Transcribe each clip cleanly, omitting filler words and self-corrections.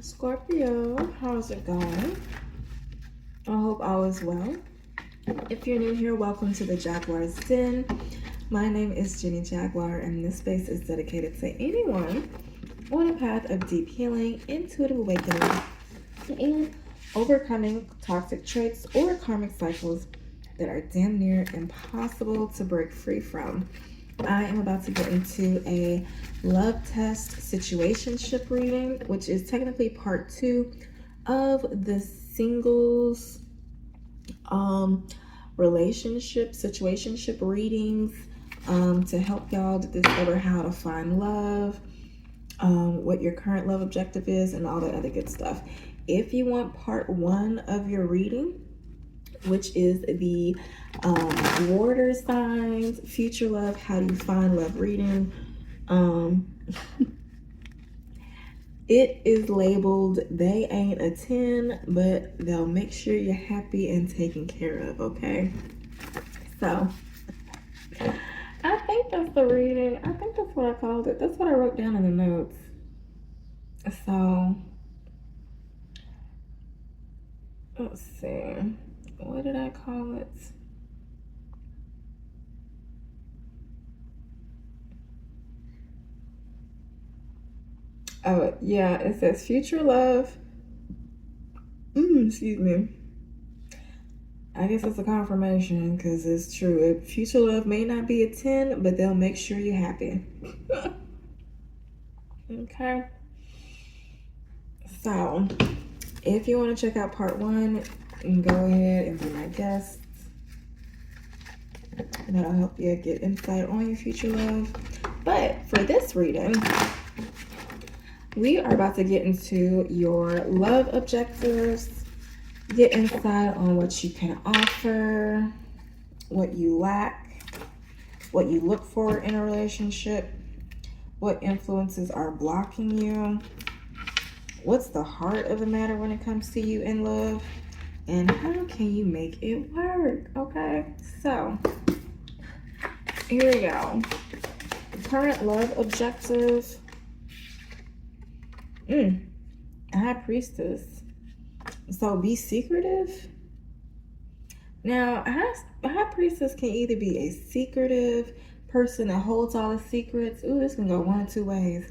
Scorpio, how's it going? I hope all is well. If you're new here, welcome to the Jaguar's Den. My name is Jenny Jaguar, and this space is dedicated to anyone on a path of deep healing, intuitive awakening, and overcoming toxic traits or karmic cycles that are damn near impossible to break free from. I am about to get into a love test situationship reading, which is technically part 2 of the singles relationship situationship readings, to help y'all to discover how to find love, what your current love objective is, and all that other good stuff. If you want part 1 of your reading, which is the water signs, future love, how do you find love reading, it is labeled They Ain't a 10, but they'll make sure you're happy and taken care of, okay? So I think that's the reading. I think that's what I called it. That's what I wrote down in the notes. So let's see. What did I call it? Oh, yeah, it says future love. Excuse me. I guess it's a confirmation because it's true. Future love may not be a 10, but they'll make sure you're happy. Okay. So, if you want to check out part 1, go ahead and be my guest. That'll help you get insight on your future love. But for this reading, we are about to get into your love objectives, get insight on what you can offer, what you lack, what you look for in a relationship, what influences are blocking you, what's the heart of the matter when it comes to you in love, and how can you make it work, okay? So, here we go. Current love objective. High Priestess. So be secretive. Now, a high priestess can either be a secretive person that holds all the secrets. Ooh, this can go one of two ways.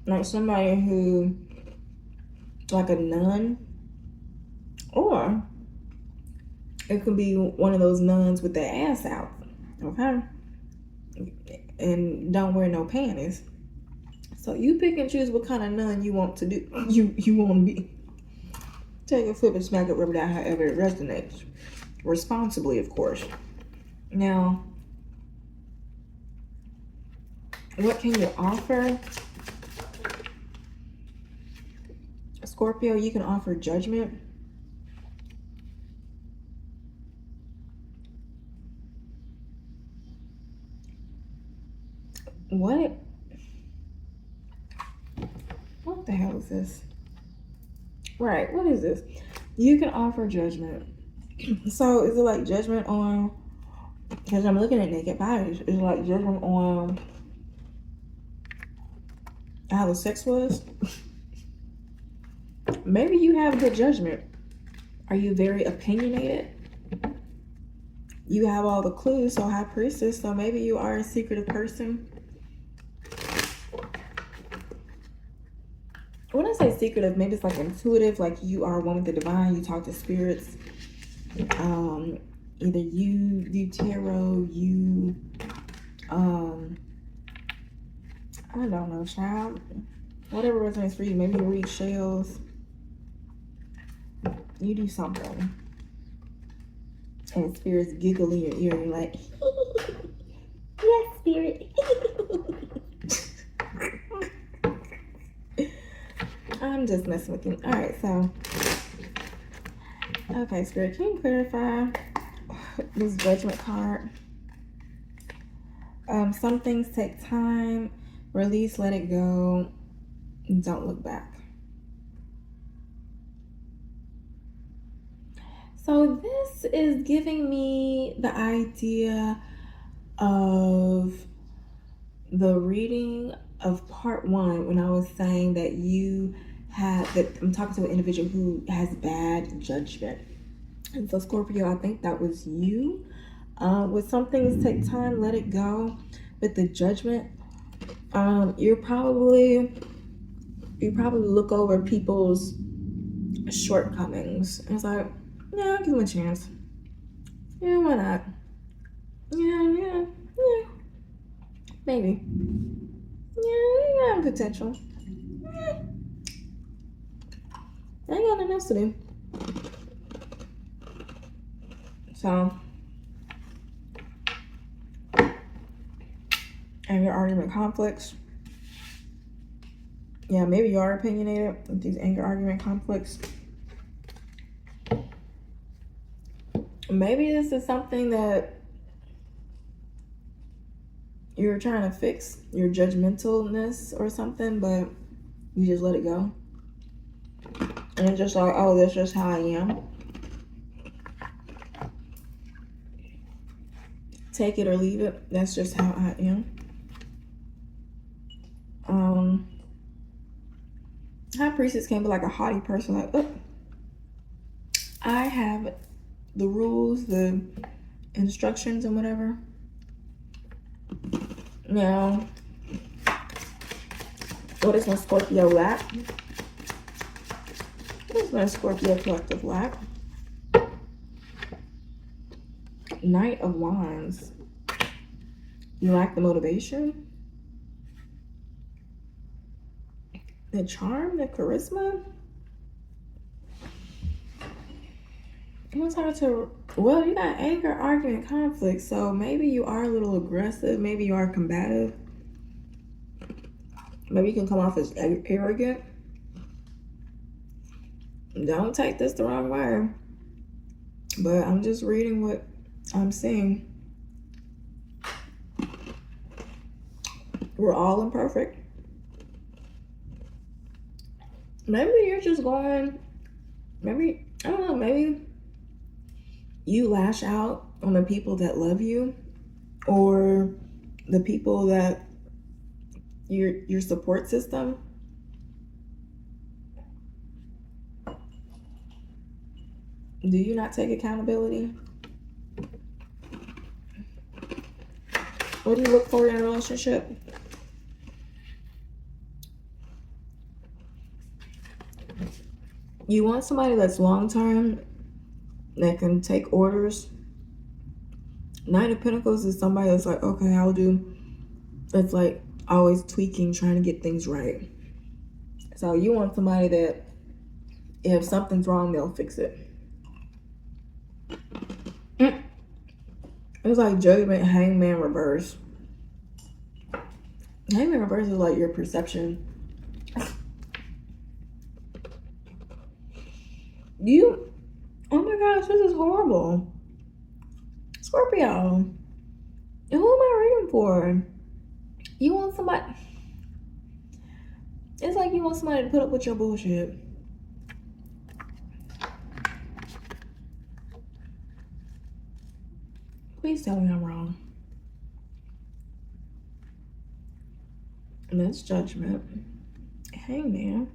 Like somebody who, like a nun, or it could be one of those nuns with their ass out, okay, and don't wear no panties. So you pick and choose what kind of nun you want to do. You want to be. Take a flip and smack it, rub it out however it resonates. Responsibly, of course. Now, what can you offer? Scorpio, you can offer judgment. What the hell is this? Right, what is this? You can offer judgment. So is it like judgment on, because I'm looking at naked bodies, is it like judgment on how the sex was? Maybe you have good judgment. Are you very opinionated? You have all the clues, so high priestess, so maybe you are a secretive person. When I say secretive, maybe it's like intuitive, like you are one with the divine, you talk to spirits. Either you do tarot, you, I don't know, child. Whatever resonates for you. Maybe you read shells. You do something. And spirits giggle in your ear and you're like, yes, spirit. I'm just messing with you. All right, so, okay, Spirit, can you clarify this judgment card? Some things take time. Release, let it go. Don't look back. So this is giving me the idea of the reading of part 1, when I was saying that I'm talking to an individual who has bad judgment. And so Scorpio, I think that was you. With some things take time, let it go. With the judgment, you probably look over people's shortcomings. And it's like, yeah, I'll give them a chance. Yeah, why not? Yeah, maybe. Yeah, they got potential. Yeah. They ain't got nothing else to do. So, anger, argument, conflicts. Yeah, maybe you are opinionated with these anger, argument, conflicts. Maybe this is something that you're trying to fix, your judgmentalness or something, but you just let it go. And it's just like, oh, that's just how I am. Take it or leave it. That's just how I am. High Priestess can be like a haughty person, like, oh, I have the rules, the instructions, and whatever. Now, what is my Scorpio lack? What is my Scorpio collective lack? Knight of Wands. You lack the motivation, the charm, the charisma. It's hard to, well, you got anger, argument, conflict, so maybe you are a little aggressive, maybe you are combative, maybe you can come off as arrogant. Don't take this the wrong way, but I'm just reading what I'm seeing. We're all imperfect. Maybe you're just going, maybe, I don't know, maybe you lash out on the people that love you, or the people that your support system. Do you not take accountability? What do you look for in a relationship? You want somebody that's long-term, that can take orders. Knight of Pentacles is somebody that's like, okay, I'll do. It's like always tweaking, trying to get things right. So you want somebody that if something's wrong, they'll fix it. It's like Judgment, Hangman, Reverse. Hangman Reverse is like your perception. Oh my gosh, this is horrible. Scorpio, who am I reading for? You want somebody, it's like you want somebody to put up with your bullshit. Please tell me I'm wrong. And that's Judgment. Hangman.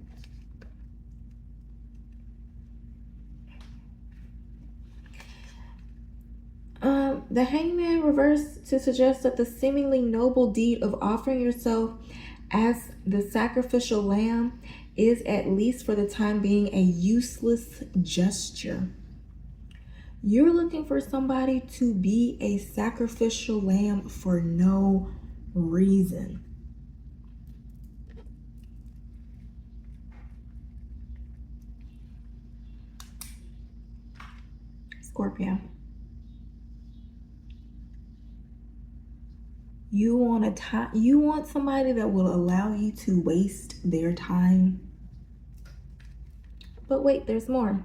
The Hangman reversed to suggest that the seemingly noble deed of offering yourself as the sacrificial lamb is, at least for the time being, a useless gesture. You're looking for somebody to be a sacrificial lamb for no reason. Scorpio. You want somebody that will allow you to waste their time. But wait, there's more.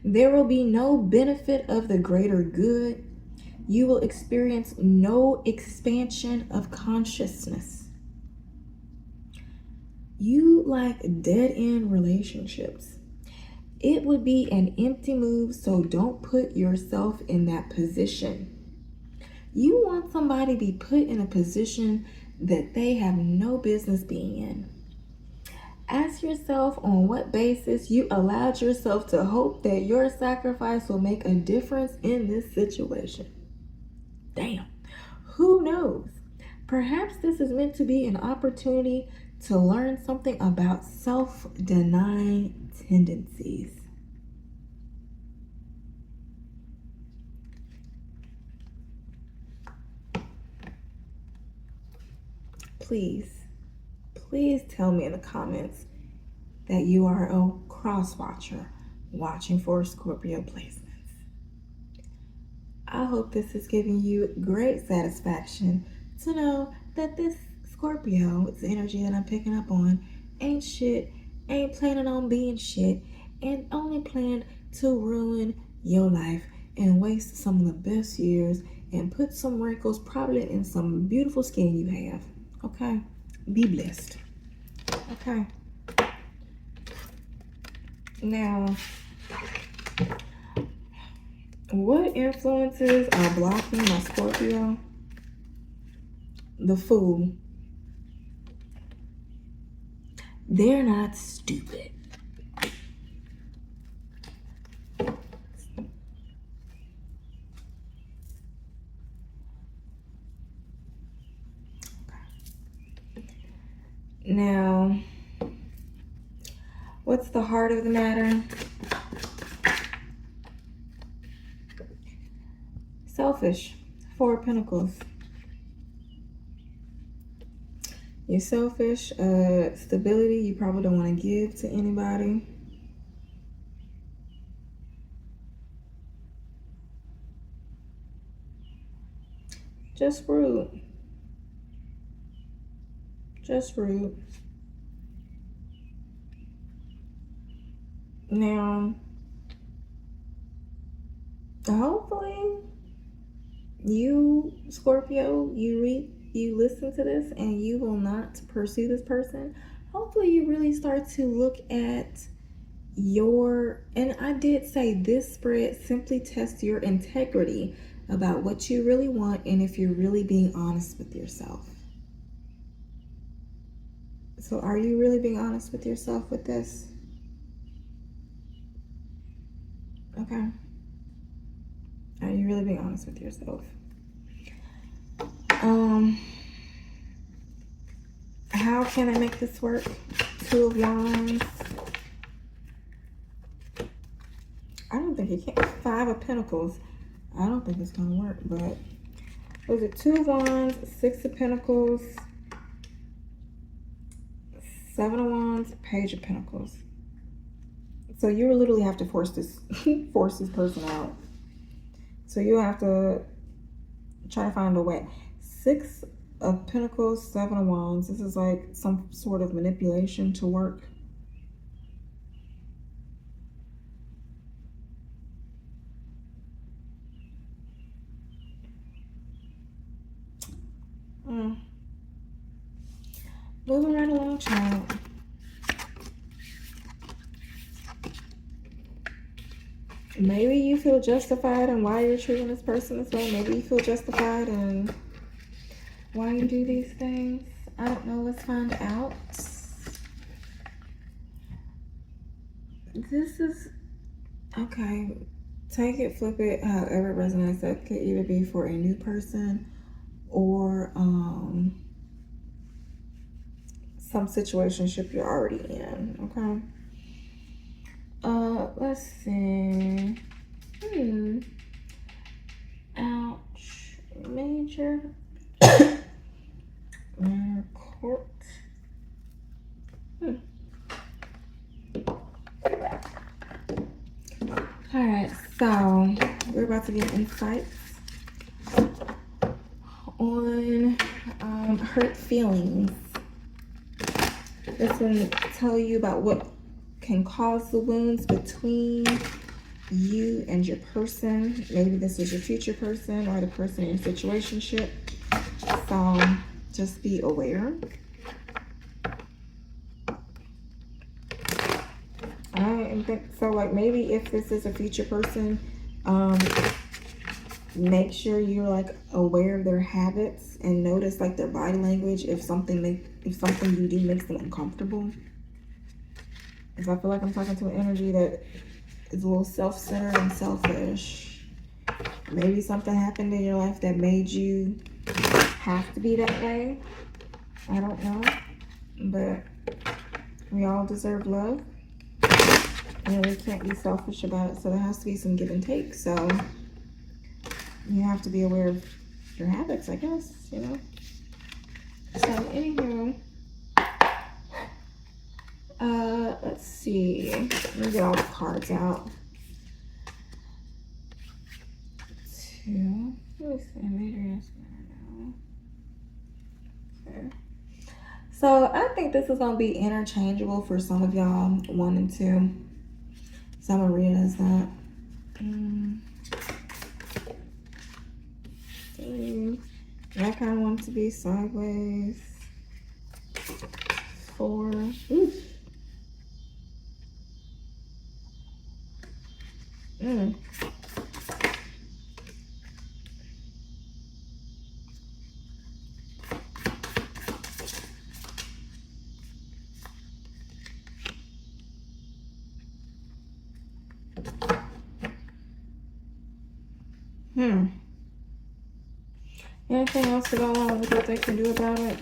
There will be no benefit of the greater good. You will experience no expansion of consciousness. You like dead-end relationships. It would be an empty move, so don't put yourself in that position. You want somebody to be put in a position that they have no business being in. Ask yourself on what basis you allowed yourself to hope that your sacrifice will make a difference in this situation. Damn, who knows? Perhaps this is meant to be an opportunity to learn something about self-denying tendencies. Please tell me in the comments that you are a cross watcher watching for Scorpio placements. I hope this is giving you great satisfaction to know that this Scorpio, it's the energy that I'm picking up on, ain't shit, ain't planning on being shit, and only planned to ruin your life and waste some of the best years and put some wrinkles probably in some beautiful skin you have. Okay? Be blessed. Okay? Now, what influences are blocking my Scorpio? The Fool. They're not stupid. Now, what's the heart of the matter? Selfish. Four of Pentacles. You're selfish. Stability you probably don't want to give to anybody. Just rude. Just rude. Now, hopefully, you, Scorpio, you listen to this and you will not pursue this person. Hopefully, you really start to look at your, and I did say this spread simply tests your integrity about what you really want and if you're really being honest with yourself. So are you really being honest with yourself with this? Okay. Are you really being honest with yourself? How can I make this work? Two of Wands. I don't think it can. Five of Pentacles. I don't think it's going to work, but was it Two of Wands, Six of Pentacles, Seven of Wands, Page of Pentacles. So you literally have to force this person out. So you have to try to find a way. Six of Pentacles, Seven of Wands. This is like some sort of manipulation to work. Moving right along, child. Maybe you feel justified in why you're treating this person this way. Maybe you feel justified in why you do these things. I don't know. Let's find out. This is, okay. Take it, flip it, however it resonates. That could either be for a new person or some situationship you're already in, okay? Let's see. Ouch. Major. Court. Alright, so we're about to get insights on hurt feelings. This will tell you about what can cause the wounds between you and your person. Maybe this is your future person or the person in your situationship. So just be aware. I think so, like maybe if this is a future person, make sure you're like aware of their habits and notice like their body language if something you do makes them uncomfortable. If I feel like I'm talking to an energy that is a little self-centered and selfish, maybe something happened in your life that made you have to be that way. I don't know, but we all deserve love, and we can't be selfish about it, so there has to be some give and take. So you have to be aware of your habits, I guess, you know. So anywho, let's see. Let me get all the cards out. Two. Let me see. Major now. Okay. So I think this is gonna be interchangeable for some of y'all, 1 and 2. So I'm gonna read it as that. 3. I kind of want it to be sideways. 4. Ooh. Anything else to go on with what they can do about it?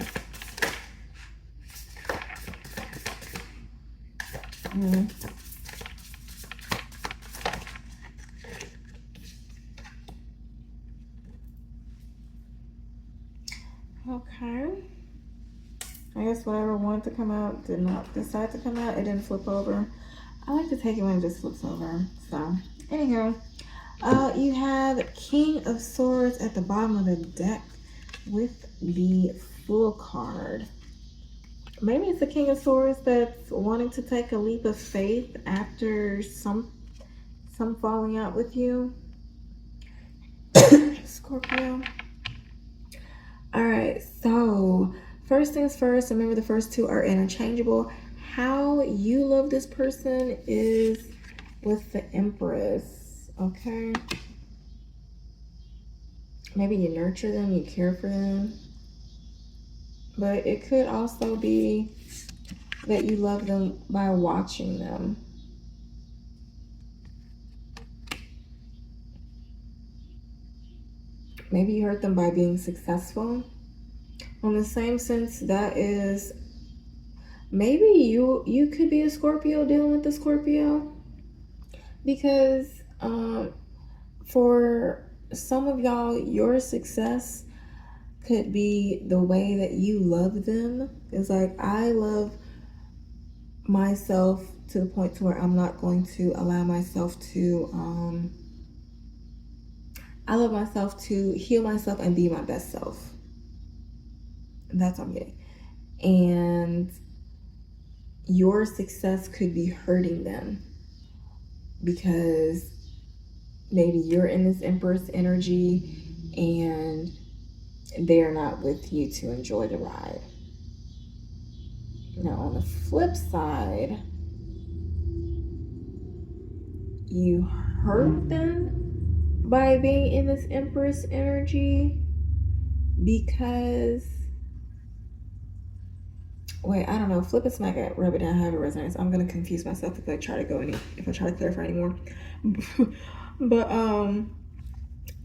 Okay. I guess whatever wanted to come out did not decide to come out. It didn't flip over. I like to take it when it just flips over. So, anyhow, you have King of Swords at the bottom of the deck with the Fool card. Maybe it's the King of Swords that's wanting to take a leap of faith after some falling out with you. Scorpio. All right, so first things first, remember the first 2 are interchangeable. How you love this person is with the Empress, okay? Maybe you nurture them, you care for them. But it could also be that you love them by watching them. Maybe you hurt them by being successful. On the same sense, that is, maybe you could be a Scorpio dealing with the Scorpio. Because for some of y'all, your success could be the way that you love them. It's like, I love myself to the point to where I'm not going to allow myself to I love myself to heal myself and be my best self. That's what I'm getting. And your success could be hurting them because maybe you're in this Empress energy and they're not with you to enjoy the ride. Now, on the flip side, you hurt them by being in this Empress energy because, wait, I don't know, flip it, smack it, rub it down, however it resonates. I'm gonna confuse myself if I try to clarify anymore. But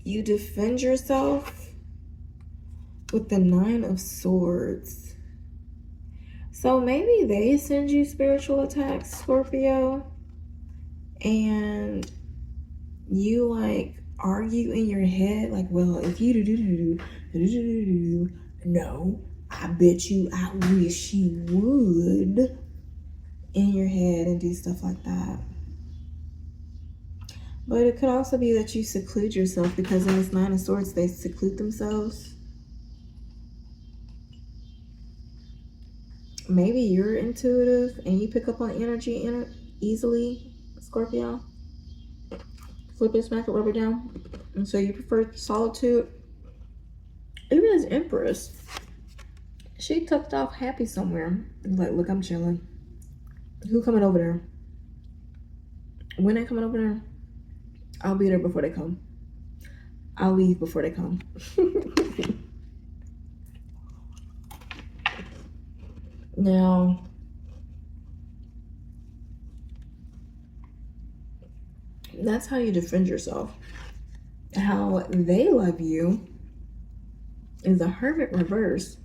you defend yourself with the 9 of Swords. So maybe they send you spiritual attacks, Scorpio, and you like argue in your head like, well, if you do, no, I bet you I wish you would, in your head, and do stuff like that. But it could also be that you seclude yourself, because in this 9 of Swords, they seclude themselves. Maybe you're intuitive and you pick up on energy easily, Scorpio. Flip it, smack it, rub it down. And so you prefer solitude. Even as Empress, she tucked off happy somewhere. Like, look, I'm chilling. Who coming over there? When they coming over there, I'll be there before they come. I'll leave before they come. Now, that's how you defend yourself. How they love you is a hermit reverse.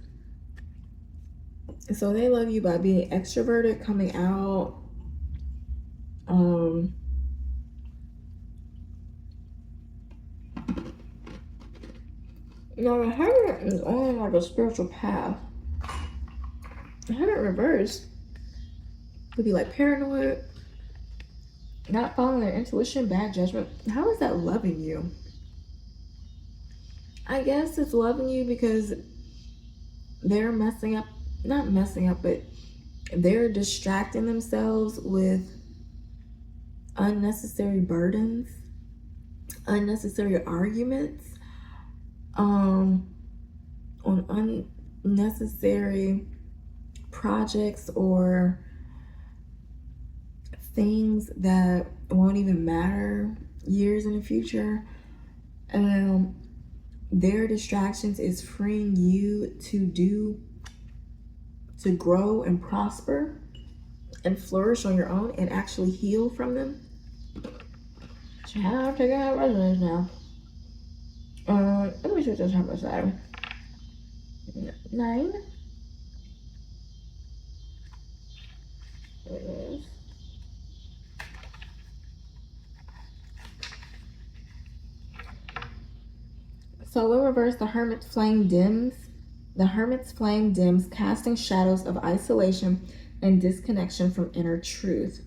So they love you by being extroverted, coming out, you know, the hermit is on like a spiritual path. The hermit reverse could be like paranoid, not following their intuition, bad judgment. How is that loving you? I guess it's loving you because they're messing up, not messing up, but they're distracting themselves with unnecessary burdens, unnecessary arguments, on unnecessary projects or things that won't even matter years in the future. Their distractions is freeing you to grow and prosper and flourish on your own and actually heal from them. Child, taking out resonance now. Let me switch this number side. 9. So in reverse, the hermit's flame dims. The hermit's flame dims, casting shadows of isolation and disconnection from inner truth.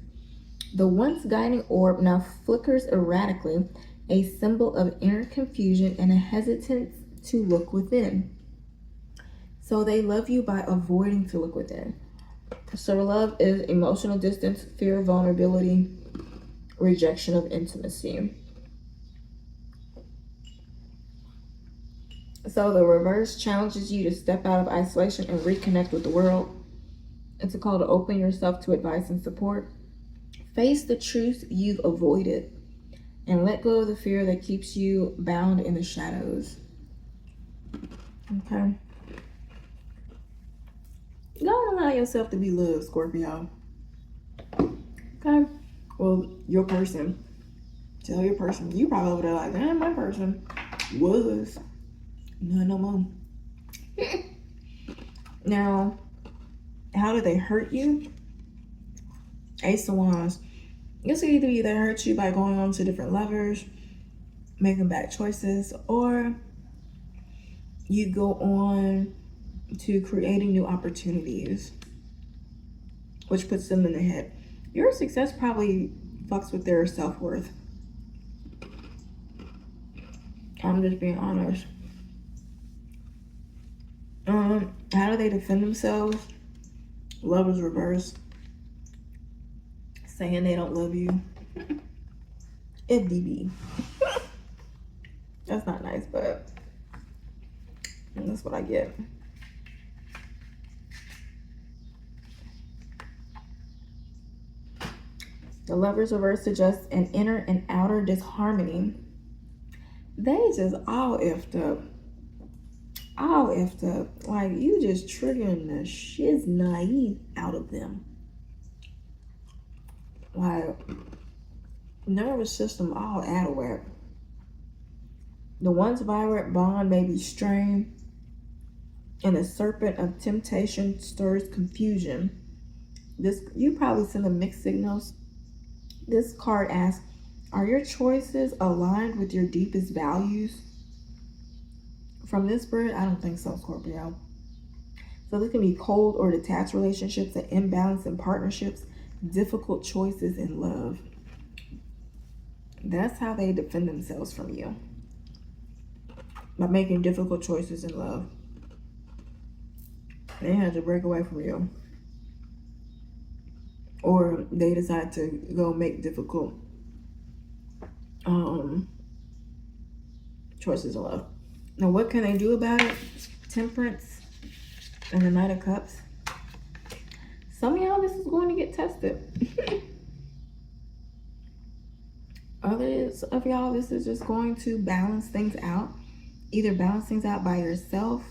The once guiding orb now flickers erratically, a symbol of inner confusion and a hesitance to look within. So they love you by avoiding to look within. So love is emotional distance, fear, vulnerability, rejection of intimacy. So the reverse challenges you to step out of isolation and reconnect with the world. It's a call to open yourself to advice and support. Face the truth you've avoided and let go of the fear that keeps you bound in the shadows. Okay. Don't allow yourself to be loved, Scorpio. Okay. Well, your person. Tell your person. You probably over there like, man, my person was. No more. Now, how do they hurt you? Ace of Wands. This could either be they hurt you by going on to different lovers, making bad choices, or you go on to creating new opportunities, which puts them in their head. Your success probably fucks with their self-worth. I'm just being honest. How do they defend themselves? Lovers reverse. Saying they don't love you. FDB. That's not nice, but that's what I get. The lovers reverse suggests an inner and outer disharmony. They just all effed up. All effed up. Like, you just triggering the shiz naive out of them. Like, nervous system all out of whack. The once vibrant bond may be strained, and the serpent of temptation stirs confusion. You probably send them mixed signals. This card asks, are your choices aligned with your deepest values? From this bird, I don't think so, Scorpio. So this can be cold or detached relationships, an imbalance in partnerships, difficult choices in love. That's how they defend themselves from you. By making difficult choices in love. They had to break away from you. Or they decide to go make difficult choices in love. Now, what can they do about it? Temperance and the Knight of Cups. Some of y'all, this is going to get tested. Others of y'all, this is just going to balance things out. Either balance things out by yourself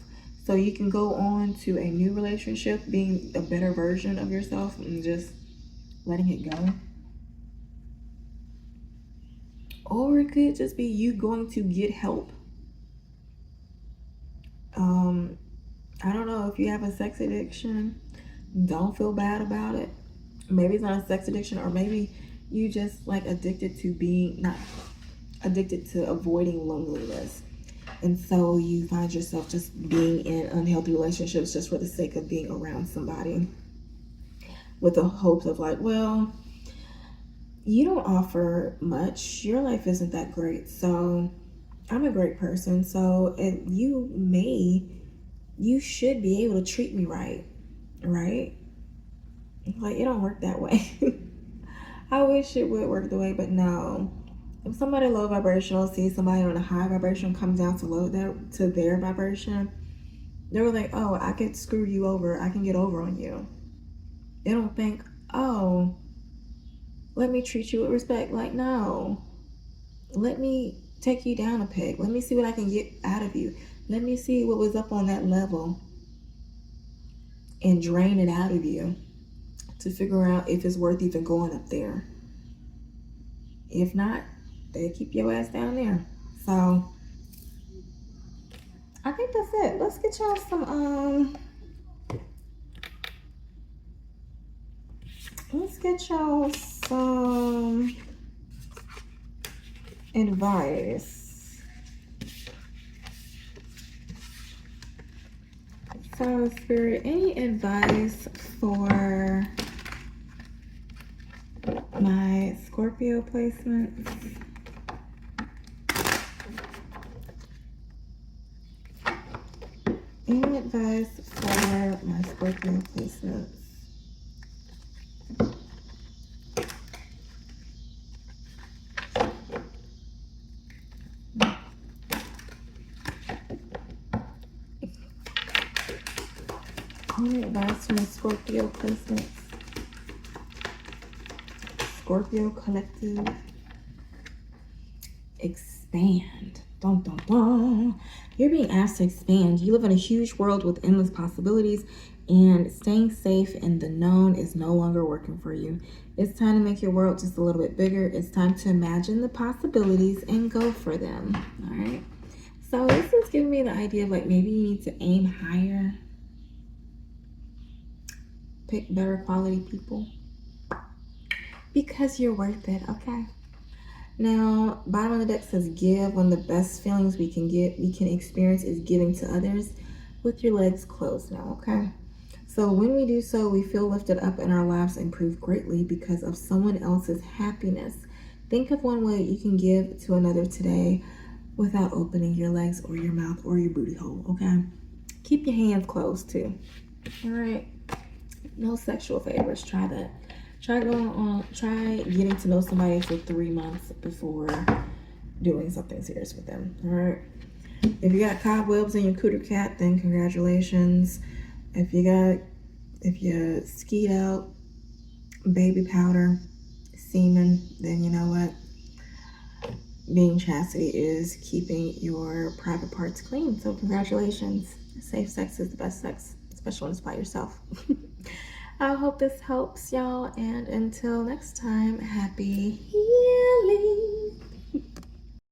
so you can go on to a new relationship being a better version of yourself and just letting it go. Or it could just be you going to get help. I don't know if you have a sex addiction, don't feel bad about it. Maybe it's not a sex addiction, or maybe you just like addicted to being, not addicted to avoiding loneliness. And so you find yourself just being in unhealthy relationships just for the sake of being around somebody with the hopes of like, well, you don't offer much. Your life isn't that great. So I'm a great person. So you should be able to treat me right. Right? Like, it don't work that way. I wish it would work the way, but no. If somebody low vibrational sees somebody on a high vibration come down to their vibration, they were like, oh, I could screw you over. I can get over on you. They don't think, oh, let me treat you with respect. Like, no. Let me take you down a peg. Let me see what I can get out of you. Let me see what was up on that level and drain it out of you to figure out if it's worth even going up there. If not, they keep your ass down there. So I think that's it. Let's get y'all some advice. So, Spirit, any advice for my Scorpio placements? Any advice for my Scorpio placements? Any advice for my Scorpio placements? Scorpio collective. Expand. Dun, dun, dun. You're being asked to expand. You live in a huge world with endless possibilities, and staying safe in the known is no longer working for you. It's time to make your world just a little bit bigger. It's time to imagine the possibilities and go for them. All right. So this is giving me the idea of like maybe you need to aim higher. Pick better quality people. Because you're worth it, okay? Now, bottom of the deck says give. One of the best feelings we can experience is giving to others with your legs closed now, okay? So when we do so, we feel lifted up and our lives improve greatly because of someone else's happiness. Think of one way you can give to another today without opening your legs or your mouth or your booty hole, okay? Keep your hands closed too, all right? No sexual favors, try that. Try getting to know somebody for 3 months before doing something serious with them. All right. If you got cobwebs in your cooter cat, then congratulations. If you skied out baby powder, semen, then you know what? Being chastity is keeping your private parts clean. So congratulations. Safe sex is the best sex, especially when it's by yourself. I hope this helps y'all, and until next time, happy healing.